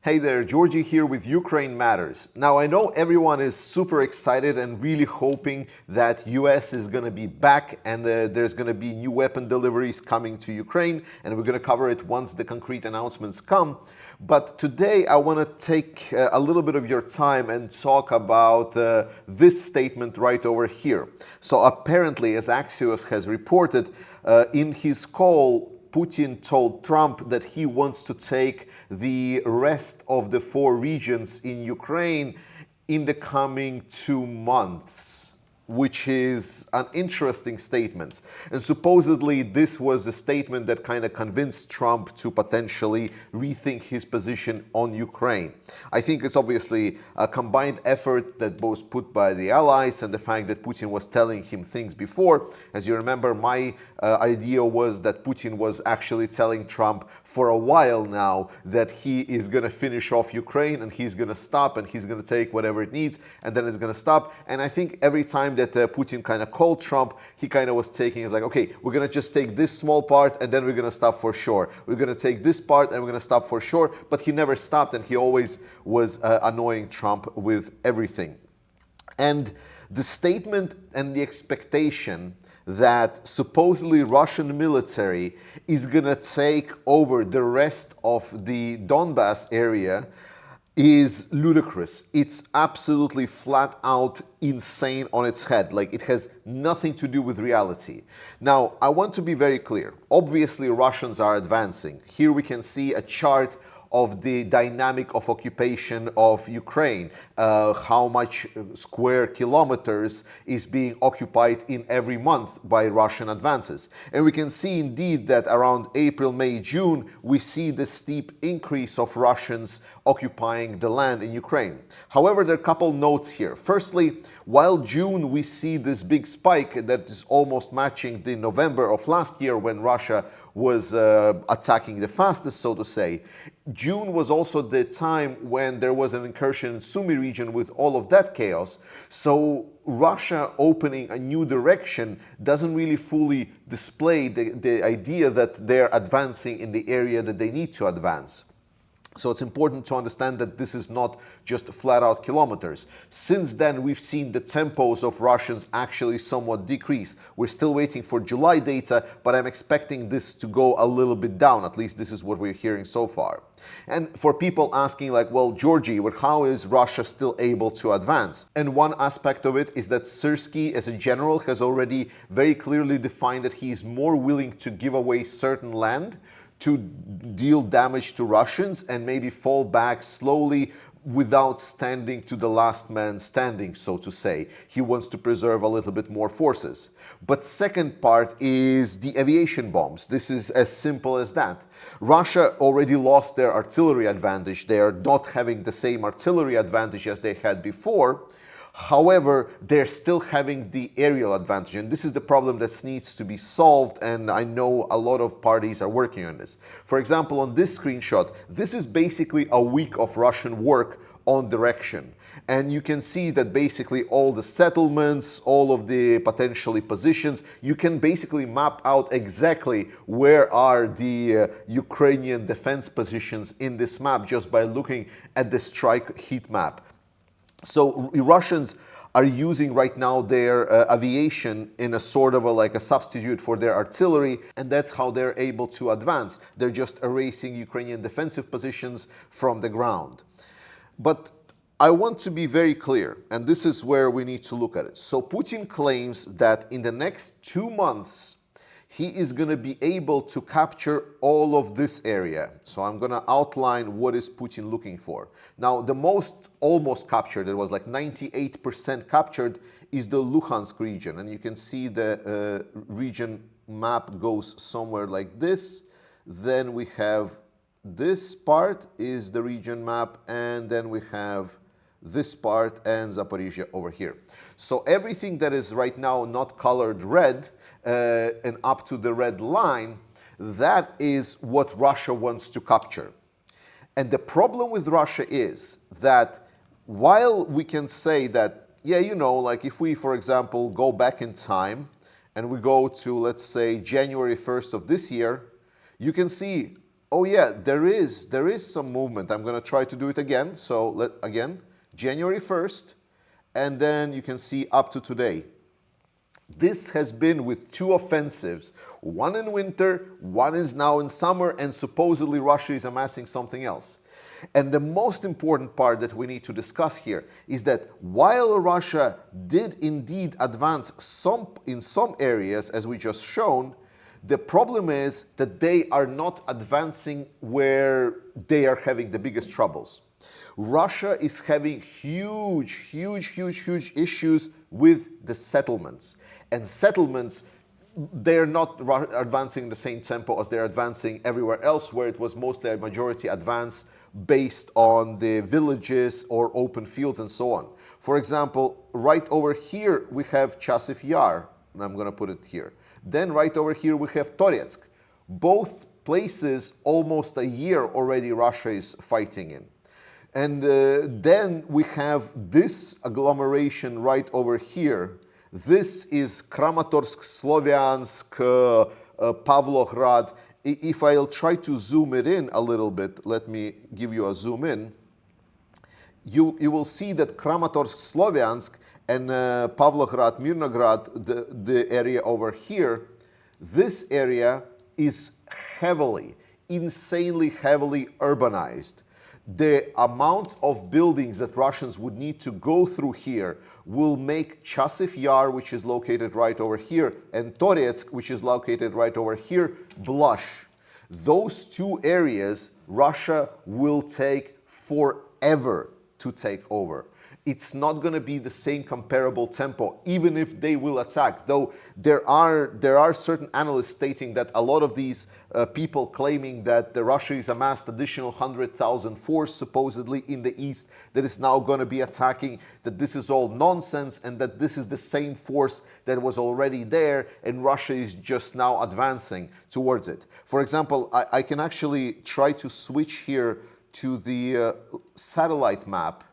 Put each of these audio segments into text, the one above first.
Hey there, Georgie here with Ukraine Matters. Now I know everyone is super excited and really hoping that US is going to be back and there's going to be new weapon deliveries coming to Ukraine, and we're going to cover it once the concrete announcements come. But today I want to take a little bit of your time and talk about this statement right over here. So apparently, as Axios has reported, in his call, Putin told Trump that he wants to take the rest of the 4 regions in Ukraine in the coming 2 months, which is an interesting statement. And supposedly this was a statement that kind of convinced Trump to potentially rethink his position on Ukraine. I think it's obviously a combined effort that was put by the allies and the fact that Putin was telling him things before. As you remember, my idea was that Putin was actually telling Trump for a while now that he is going to finish off Ukraine and he's going to stop and he's going to take whatever it needs and then it's going to stop. And I think every time that Putin kind of called Trump, he kind of was taking, it's like, okay, we're going to just take this small part and then we're going to stop for sure. We're going to take this part and we're going to stop for sure. But he never stopped and he always was annoying Trump with everything. And the statement and the expectation that supposedly Russian military is going to take over the rest of the Donbass area is ludicrous. It's absolutely flat out insane on its head. Like, it has nothing to do with reality. Now, I want to be very clear. Obviously, Russians are advancing. Here we can see a chart of the dynamic of occupation of Ukraine, how much square kilometers is being occupied in every month by Russian advances. And we can see indeed that around April, May, June, we see the steep increase of Russians occupying the land in Ukraine. However, there are a couple notes here. Firstly, while June we see this big spike that is almost matching the November of last year when Russia was attacking the fastest, so to say. June was also the time when there was an incursion in Sumy region with all of that chaos. So Russia opening a new direction doesn't really fully display the idea that they're advancing in the area that they need to advance. So it's important to understand that this is not just flat out kilometers. Since then, we've seen the tempos of Russians actually somewhat decrease. We're still waiting for July data, but I'm expecting this to go a little bit down. At least this is what we're hearing so far. And for people asking like, well, Georgie, how is Russia still able to advance? And one aspect of it is that Syrskyi as a general has already very clearly defined that he is more willing to give away certain land to deal damage to Russians and maybe fall back slowly without standing to the last man standing, so to say. He wants to preserve a little bit more forces. But second part is the aviation bombs. This is as simple as that. Russia already lost their artillery advantage. They are not having the same artillery advantage as they had before. However, they're still having the aerial advantage, and this is the problem that needs to be solved, and I know a lot of parties are working on this. For example, on this screenshot, this is basically a week of Russian work on direction. And you can see that basically all the settlements, all of the potentially positions, you can basically map out exactly where are the Ukrainian defense positions in this map just by looking at the strike heat map. So Russians are using right now their aviation in a sort of like a substitute for their artillery, and that's how they're able to advance. They're just erasing Ukrainian defensive positions from the ground. But I want to be very clear, and this is where we need to look at it. So Putin claims that in the next 2 months, he is going to be able to capture all of this area. So I'm going to outline what is Putin looking for. Now, the most almost captured, it was like 98% captured, is the Luhansk region. And you can see the region map goes somewhere like this. Then we have this part is the region map, and then we have this part and Zaporizhia over here. So everything that is right now not colored red and up to the red line, that is what Russia wants to capture. And the problem with Russia is that while we can say that, yeah, you know, like if we, for example, go back in time and we go to, let's say, January 1st of this year, you can see Oh yeah, there is some movement. I'm going to try to do it again. So again, January 1st, and then you can see up to today. This has been with two offensives, one in winter, one is now in summer, and supposedly Russia is amassing something else. And the most important part that we need to discuss here is that while Russia did indeed advance in some areas, as we just shown, the problem is that they are not advancing where they are having the biggest troubles. Russia is having huge issues with the settlements. And settlements, they're not advancing in the same tempo as they're advancing everywhere else, where it was mostly a majority advance based on the villages or open fields and so on. For example, right over here we have Chasiv Yar, and I'm going to put it here. Then right over here we have Toretsk. Both places almost a year already Russia is fighting in. And then we have this agglomeration right over here. This is Kramatorsk, Sloviansk, Pavlograd. If I'll try to zoom it in a little bit, let me give you a zoom in. You will see that Kramatorsk, Sloviansk, and Pavlograd, Mirnograd, the area over here, this area is insanely heavily urbanized. The amount of buildings that Russians would need to go through here will make Chasiv Yar, which is located right over here, and Toretsk, which is located right over here, blush. Those two areas, Russia will take forever to take over. It's not going to be the same comparable tempo, even if they will attack. Though there are certain analysts stating that a lot of these people claiming that Russia has amassed additional 100,000 force supposedly in the east that is now going to be attacking, that this is all nonsense and that this is the same force that was already there and Russia is just now advancing towards it. For example, I can actually try to switch here to the satellite map.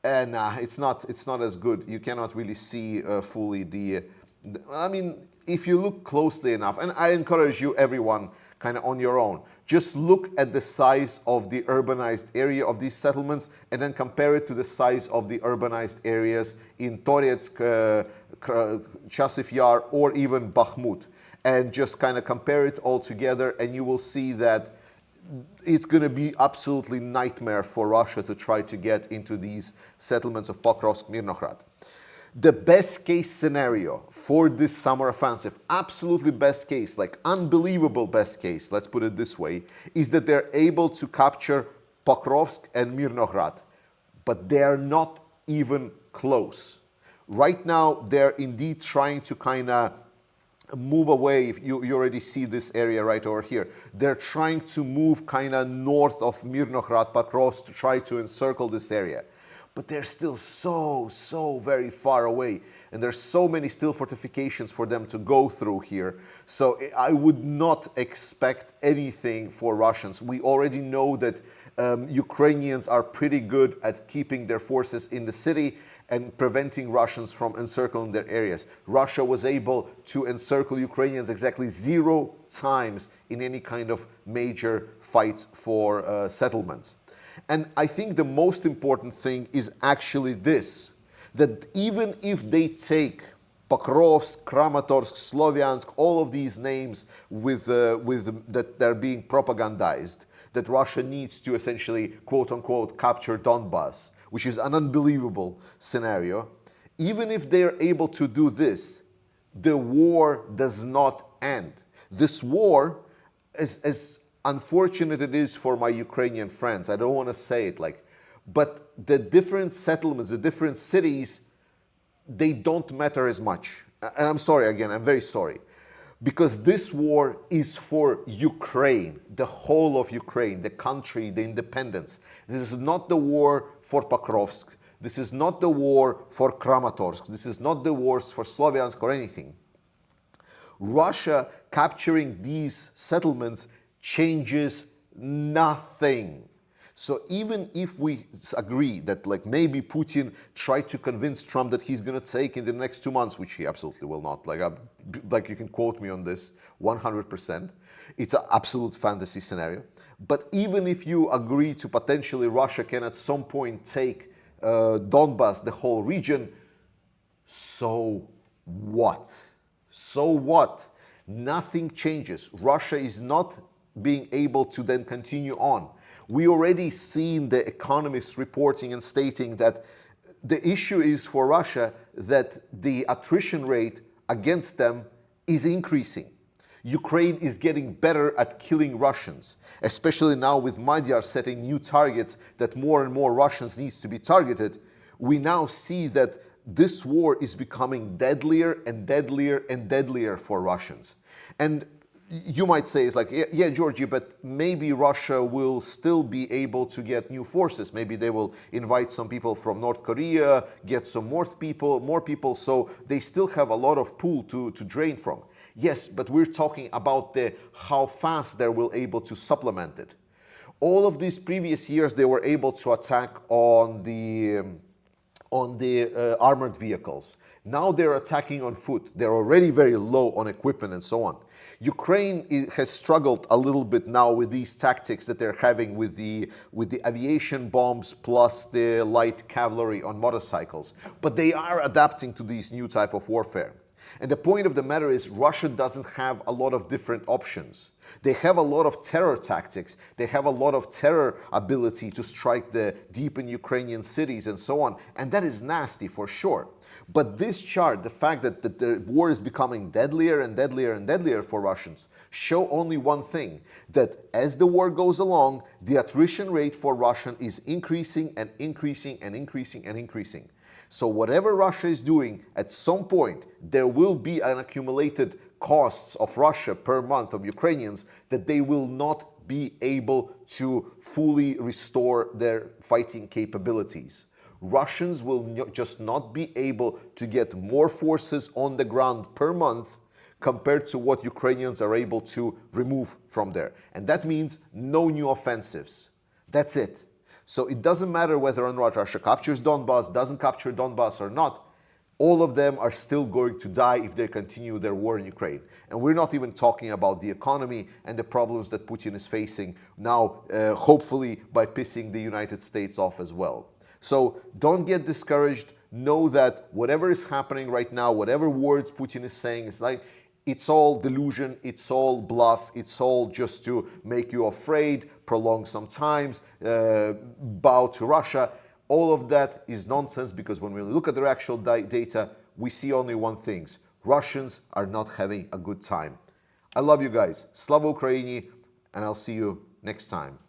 And it's not as good. You cannot really see fully I mean, if you look closely enough, and I encourage you, everyone, kind of on your own, just look at the size of the urbanized area of these settlements and then compare it to the size of the urbanized areas in Toretsk, Chasiv Yar, or even Bakhmut. And just kind of compare it all together and you will see that it's going to be absolutely nightmare for Russia to try to get into these settlements of Pokrovsk, Mirnograd. The best case scenario for this summer offensive, absolutely best case, like unbelievable best case, let's put it this way, is that they're able to capture Pokrovsk and Mirnograd, but they're not even close. Right now, they're indeed trying to kind of move away. If you already see this area right over here, they're trying to move kind of north of Mirnograd, Pokrovsk to try to encircle this area, but they're still so very far away, and there's so many still fortifications for them to go through here. So I would not expect anything for Russians. We already know that Ukrainians are pretty good at keeping their forces in the city and preventing Russians from encircling their areas. Russia was able to encircle Ukrainians exactly 0 times in any kind of major fights for settlements. And I think the most important thing is actually this, that even if they take Pokrovsk, Kramatorsk, Sloviansk, all of these names that they're being propagandized, that Russia needs to essentially, quote-unquote, capture Donbass, which is an unbelievable scenario. Even if they're able to do this, the war does not end. This war, as unfortunate it is for my Ukrainian friends, I don't want to say it but the different settlements, the different cities, they don't matter as much. And I'm sorry again, I'm very sorry. Because this war is for Ukraine, the whole of Ukraine, the country, the independence. This is not the war for Pokrovsk. This is not the war for Kramatorsk. This is not the wars for Sloviansk or anything. Russia capturing these settlements changes nothing. So even if we agree that maybe Putin tried to convince Trump that he's going to take in the next 2 months, which he absolutely will not, you can quote me on this 100%. It's an absolute fantasy scenario. But even if you agree to potentially Russia can at some point take Donbas, the whole region, so what? So what? Nothing changes. Russia is not being able to then continue on. We already seen the economists reporting and stating that the issue is for Russia that the attrition rate against them is increasing. Ukraine is getting better at killing Russians, especially now with Magyar setting new targets that more and more Russians needs to be targeted. We now see that this war is becoming deadlier and deadlier and deadlier for Russians. And you might say, it's like, yeah, Georgie, but maybe Russia will still be able to get new forces. Maybe they will invite some people from North Korea, get some more people, so they still have a lot of pool to drain from. Yes, but we're talking about how fast they will able to supplement it. All of these previous years, they were able to attack on the armored vehicles. Now they're attacking on foot. They're already very low on equipment and so on. Ukraine has struggled a little bit now with these tactics that they're having with the aviation bombs plus the light cavalry on motorcycles. But they are adapting to these new type of warfare. And the point of the matter is Russia doesn't have a lot of different options. They have a lot of terror tactics. They have a lot of terror ability to strike the deep in Ukrainian cities and so on. And that is nasty for sure. But this chart, the fact that the war is becoming deadlier and deadlier and deadlier for Russians, show only one thing, that as the war goes along, the attrition rate for Russian is increasing and increasing and increasing and increasing. So whatever Russia is doing, at some point, there will be an accumulated costs of Russia per month of Ukrainians that they will not be able to fully restore their fighting capabilities. Russians will just not be able to get more forces on the ground per month compared to what Ukrainians are able to remove from there. And that means no new offensives. That's it. So it doesn't matter whether or not Russia captures Donbas, doesn't capture Donbas or not, all of them are still going to die if they continue their war in Ukraine. And we're not even talking about the economy and the problems that Putin is facing now, hopefully by pissing the United States off as well. So don't get discouraged. Know that whatever is happening right now, whatever words Putin is saying, it's all delusion, it's all bluff, it's all just to make you afraid, prolong some times, bow to Russia. All of that is nonsense, because when we look at the actual data, we see only one thing. Russians are not having a good time. I love you guys. Slava Ukraini, and I'll see you next time.